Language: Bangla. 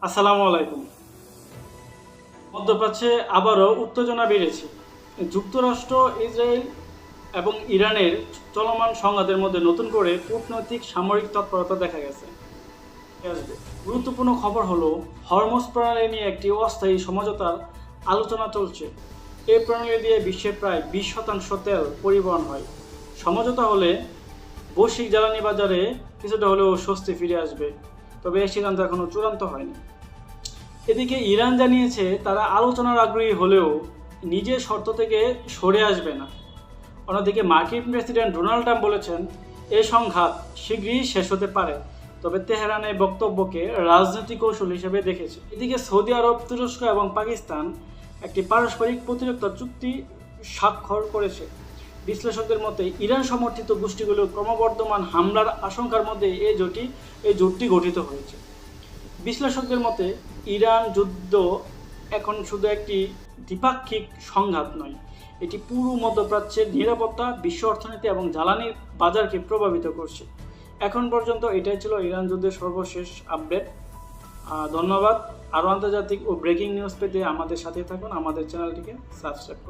আসসালামু আলাইকুম। মধ্যপ্রাচ্যে আবারও উত্তেজনা বেড়েছে। যুক্তরাষ্ট্র, ইসরায়েল এবং ইরানের চলমান সংঘাতের মধ্যে নতুন করে কূটনৈতিক সামরিক তৎপরতা দেখা গেছে। গুরুত্বপূর্ণ খবর হলো হরমুজ প্রণালী নিয়ে একটি অস্থায়ী সমঝোতার আলোচনা চলছে। এই প্রণালী দিয়ে বিশ্বের প্রায় 20% তেল পরিবহন হয়। সমঝোতা হলে বৈশ্বিক জ্বালানি বাজারে কিছুটা হলেও স্বস্তি ফিরে আসবে, তবে এই সিদ্ধান্ত এখনও চূড়ান্ত হয়নি। এদিকে ইরান জানিয়েছে তারা আলোচনার আগ্রহী হলেও নিজের শর্ত থেকে সরে আসবে না। অন্যদিকে মার্কিন প্রেসিডেন্ট ডোনাল্ড ট্রাম্প বলেছেন এই সংঘাত শীঘ্রই শেষ হতে পারে, তবে তেহরানের বক্তব্যকে রাজনৈতিক কৌশল হিসেবে দেখেছে। এদিকে সৌদি আরব, তুরস্ক এবং পাকিস্তান একটি পারস্পরিক প্রতিরক্ষা চুক্তি স্বাক্ষর করেছে। বিশ্লেষকদের মতে ইরান সমর্থিত গোষ্ঠীগুলোর ক্রমবর্ধমান হামলার আশঙ্কার মধ্যে এই জোটটি গঠিত হয়েছে। বিশ্লেষকদের মতে ইরান যুদ্ধ এখন শুধু একটি দ্বিপাক্ষিক সংঘাত নয়, এটি পুরো মধ্যপ্রাচ্যের নিরাপত্তা, বিশ্ব অর্থনীতি এবং জ্বালানির বাজারকে প্রভাবিত করছে। এখন পর্যন্ত এটাই ছিল ইরান যুদ্ধের সর্বশেষ আপডেট। ধন্যবাদ। আরও আন্তর্জাতিক ও ব্রেকিং নিউজ পেতে আমাদের সাথে থাকুন, আমাদের চ্যানেলটিকে সাবস্ক্রাইব করুন।